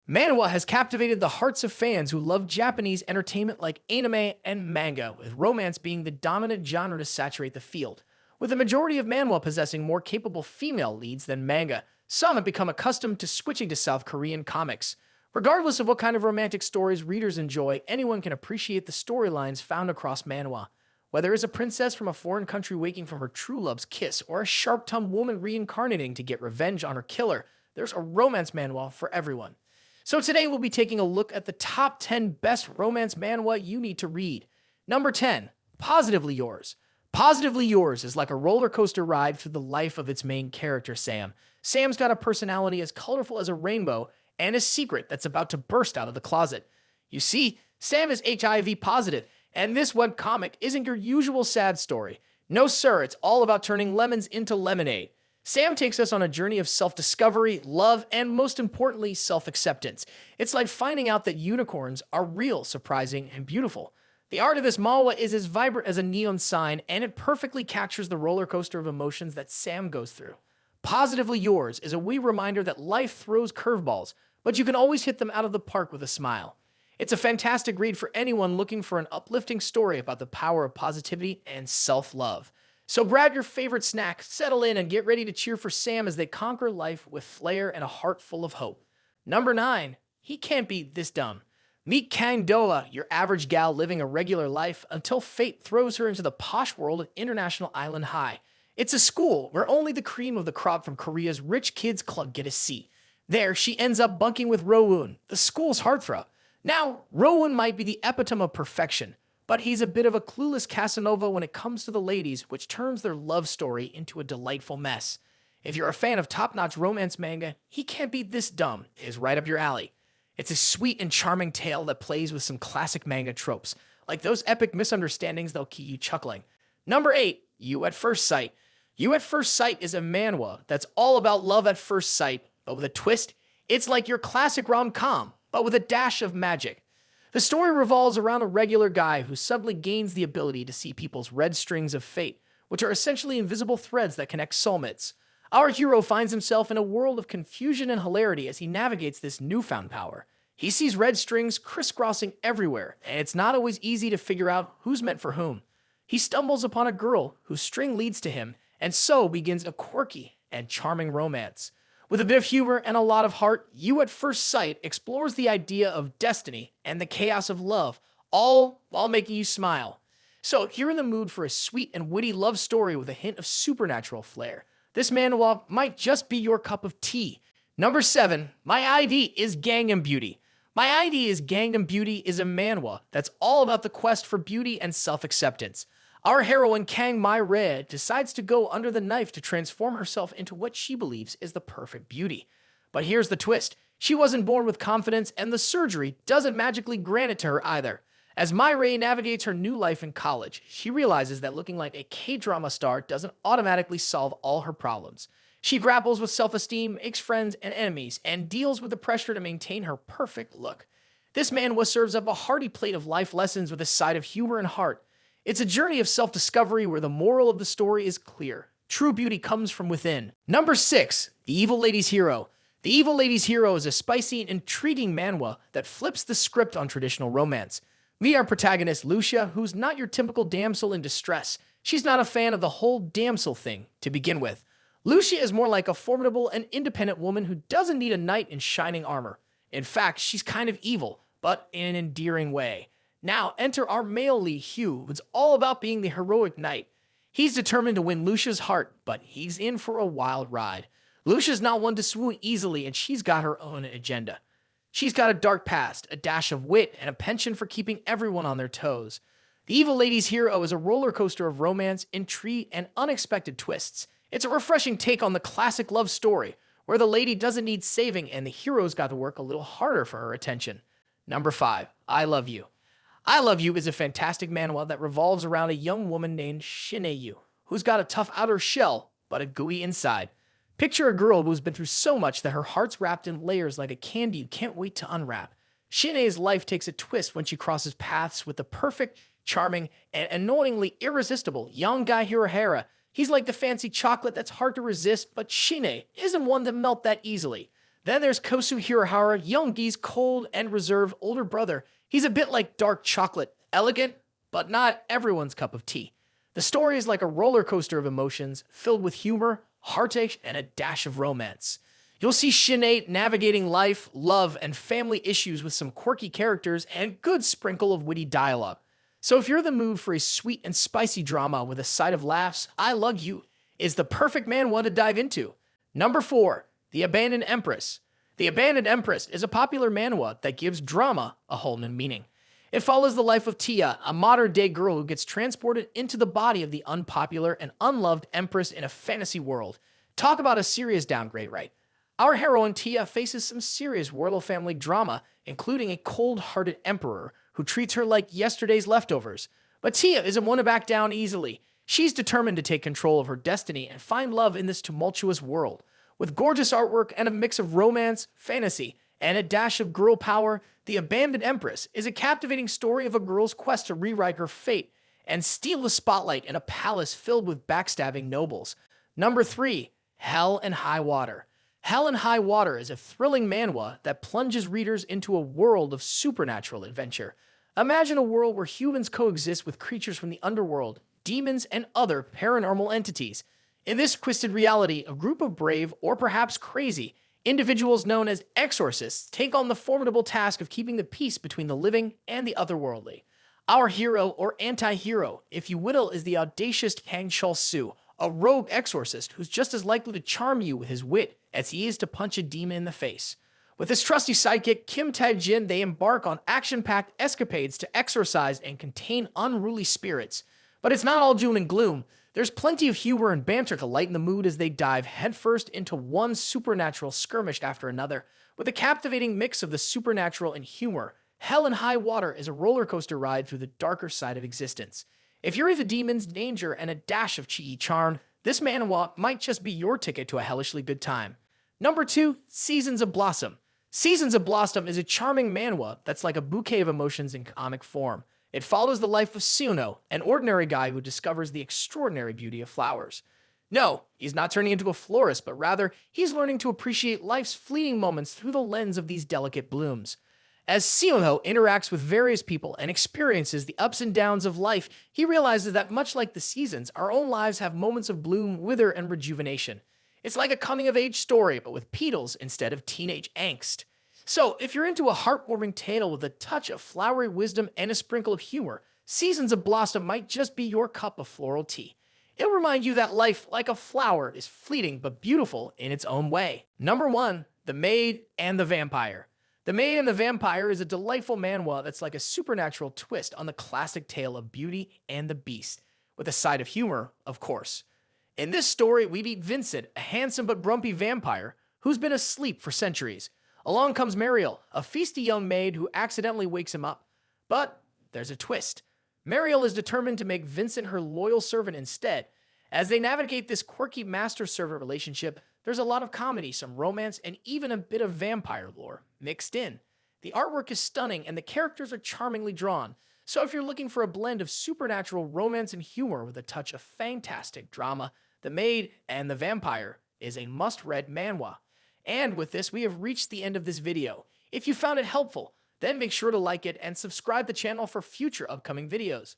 Manhwa has captivated the hearts of fans who love Japanese entertainment like anime and manga, with romance being the dominant genre to saturate the field. With the majority of manhwa possessing more capable female leads than manga, some have become accustomed to switching to South Korean comics. Regardless of what kind of romantic stories readers enjoy, anyone can appreciate the storylines found across manhwa. Whether it's a princess from a foreign country waking from her true love's kiss, or a sharp-tongued woman reincarnating to get revenge on her killer, there's a romance manhwa for everyone. So today we'll be taking a look at the top 10 best romance manhwa you need to read. Number 10, Positively Yours. Positively Yours is like a roller coaster ride through the life of its main character, Sam. Sam's got a personality as colorful as a rainbow and a secret that's about to burst out of the closet. You see, Sam is HIV positive, and this webcomic isn't your usual sad story. No sir, it's all about turning lemons into lemonade. Sam takes us on a journey of self-discovery, love, and most importantly, self-acceptance. It's like finding out that unicorns are real, surprising, and beautiful. The art of this manhwa is as vibrant as a neon sign, and it perfectly captures the roller coaster of emotions that Sam goes through. Positively Yours is a wee reminder that life throws curveballs, but you can always hit them out of the park with a smile. It's a fantastic read for anyone looking for an uplifting story about the power of positivity and self-love. So grab your favorite snack, settle in, and get ready to cheer for Sam as they conquer life with flair and a heart full of hope. Number 9, He Can't Be This Dumb. Meet Kang Doa, your average gal living a regular life until fate throws her into the posh world of International Island High. It's a school where only the cream of the crop from Korea's rich kids club get a seat. There, she ends up bunking with Rowoon, the school's heartthrob. Now, Rowoon might be the epitome of perfection, but he's a bit of a clueless Casanova when it comes to the ladies, which turns their love story into a delightful mess. If you're a fan of top-notch romance manga, He Can't Be This Dumb is right up your alley. It's a sweet and charming tale that plays with some classic manga tropes, like those epic misunderstandings that'll keep you chuckling. Number 8, You at First Sight. You at First Sight is a manhwa that's all about love at first sight, but with a twist. It's like your classic rom-com, but with a dash of magic. The story revolves around a regular guy who suddenly gains the ability to see people's red strings of fate, which are essentially invisible threads that connect soulmates. Our hero finds himself in a world of confusion and hilarity as he navigates this newfound power. He sees red strings crisscrossing everywhere, and it's not always easy to figure out who's meant for whom. He stumbles upon a girl whose string leads to him, and so begins a quirky and charming romance. With a bit of humor and a lot of heart, You at First Sight explores the idea of destiny and the chaos of love, all while making you smile. So if you're in the mood for a sweet and witty love story with a hint of supernatural flair, this manhwa might just be your cup of tea. Number 7, My ID is Gangnam Beauty. My ID is Gangnam Beauty is a manhwa that's all about the quest for beauty and self-acceptance. Our heroine Kang Mi-rae decides to go under the knife to transform herself into what she believes is the perfect beauty. But here's the twist. She wasn't born with confidence, and the surgery doesn't magically grant it to her either. As Mi-rae navigates her new life in college, she realizes that looking like a K-drama star doesn't automatically solve all her problems. She grapples with self-esteem, makes friends and enemies, and deals with the pressure to maintain her perfect look. This manhwa serves up a hearty plate of life lessons with a side of humor and heart. It's a journey of self-discovery where the moral of the story is clear. True beauty comes from within. Number 6, The Evil Lady's Hero. The Evil Lady's Hero is a spicy and intriguing manhwa that flips the script on traditional romance. Meet our protagonist, Lucia, who's not your typical damsel in distress. She's not a fan of the whole damsel thing to begin with. Lucia is more like a formidable and independent woman who doesn't need a knight in shining armor. In fact, she's kind of evil, but in an endearing way. Now, enter our male lead, Hugh, who's all about being the heroic knight. He's determined to win Lucia's heart, but he's in for a wild ride. Lucia's not one to swoon easily, and she's got her own agenda. She's got a dark past, a dash of wit, and a penchant for keeping everyone on their toes. The Evil Lady's Hero is a roller coaster of romance, intrigue, and unexpected twists. It's a refreshing take on the classic love story, where the lady doesn't need saving and the hero's got to work a little harder for her attention. Number 5, I Love You. I Love You is a fantastic manhwa that revolves around a young woman named Shineyu, who's got a tough outer shell, but a gooey inside. Picture a girl who's been through so much that her heart's wrapped in layers like a candy you can't wait to unwrap. Shinei's life takes a twist when she crosses paths with the perfect, charming, and annoyingly irresistible young guy Hirohara. He's like the fancy chocolate that's hard to resist, but Shinei isn't one to melt that easily. Then there's Kosu Hirahara, Youngi's cold and reserved older brother. He's a bit like dark chocolate, elegant, but not everyone's cup of tea. The story is like a roller coaster of emotions, filled with humor, heartache, and a dash of romance. You'll see Shinate navigating life, love, and family issues with some quirky characters and good sprinkle of witty dialogue. So if you're in the mood for a sweet and spicy drama with a side of laughs, I Love You is the perfect manhwa to dive into. Number 4, The Abandoned Empress. The Abandoned Empress is a popular manhwa that gives drama a whole new meaning. It follows the life of Tia, a modern-day girl who gets transported into the body of the unpopular and unloved empress in a fantasy world. Talk about a serious downgrade, right? Our heroine Tia faces some serious royal family drama, including a cold-hearted emperor who treats her like yesterday's leftovers. But Tia isn't one to back down easily. She's determined to take control of her destiny and find love in this tumultuous world. With gorgeous artwork and a mix of romance, fantasy, and a dash of girl power, The Abandoned Empress is a captivating story of a girl's quest to rewrite her fate and steal the spotlight in a palace filled with backstabbing nobles. Number 3, Hell and High Water. Hell and High Water is a thrilling manhwa that plunges readers into a world of supernatural adventure. Imagine a world where humans coexist with creatures from the underworld, demons, and other paranormal entities. In this twisted reality, a group of brave, or perhaps crazy, individuals known as exorcists take on the formidable task of keeping the peace between the living and the otherworldly. Our hero, or anti-hero, if you will, is the audacious Kang Chul-soo, a rogue exorcist who's just as likely to charm you with his wit as he is to punch a demon in the face. With his trusty sidekick, Kim Tae-jin, they embark on action-packed escapades to exorcise and contain unruly spirits. But it's not all doom and gloom. There's plenty of humor and banter to lighten the mood as they dive headfirst into one supernatural skirmish after another. With a captivating mix of the supernatural and humor, Hell and High Water is a roller coaster ride through the darker side of existence. If you're into demons, danger, and a dash of cheeky charm, this manhwa might just be your ticket to a hellishly good time. Number 2, Seasons of Blossom. Seasons of Blossom is a charming manhwa that's like a bouquet of emotions in comic form. It follows the life of Suno, an ordinary guy who discovers the extraordinary beauty of flowers. No, he's not turning into a florist, but rather, he's learning to appreciate life's fleeting moments through the lens of these delicate blooms. As Suno interacts with various people and experiences the ups and downs of life, he realizes that much like the seasons, our own lives have moments of bloom, wither, and rejuvenation. It's like a coming-of-age story, but with petals instead of teenage angst. So, if you're into a heartwarming tale with a touch of flowery wisdom and a sprinkle of humor, Seasons of Blossom might just be your cup of floral tea. It'll remind you that life, like a flower, is fleeting but beautiful in its own way. Number 1, The Maid and the Vampire. The Maid and the Vampire is a delightful manhwa that's like a supernatural twist on the classic tale of Beauty and the Beast, with a side of humor, of course. In this story, we meet Vincent, a handsome but grumpy vampire who's been asleep for centuries. Along comes Mariel, a feisty young maid who accidentally wakes him up. But there's a twist. Mariel is determined to make Vincent her loyal servant instead. As they navigate this quirky master-servant relationship, there's a lot of comedy, some romance, and even a bit of vampire lore mixed in. The artwork is stunning and the characters are charmingly drawn. So if you're looking for a blend of supernatural romance and humor with a touch of fantastic drama, The Maid and the Vampire is a must-read manhwa. And with this, we have reached the end of this video. If you found it helpful, then make sure to like it and subscribe to the channel for future upcoming videos.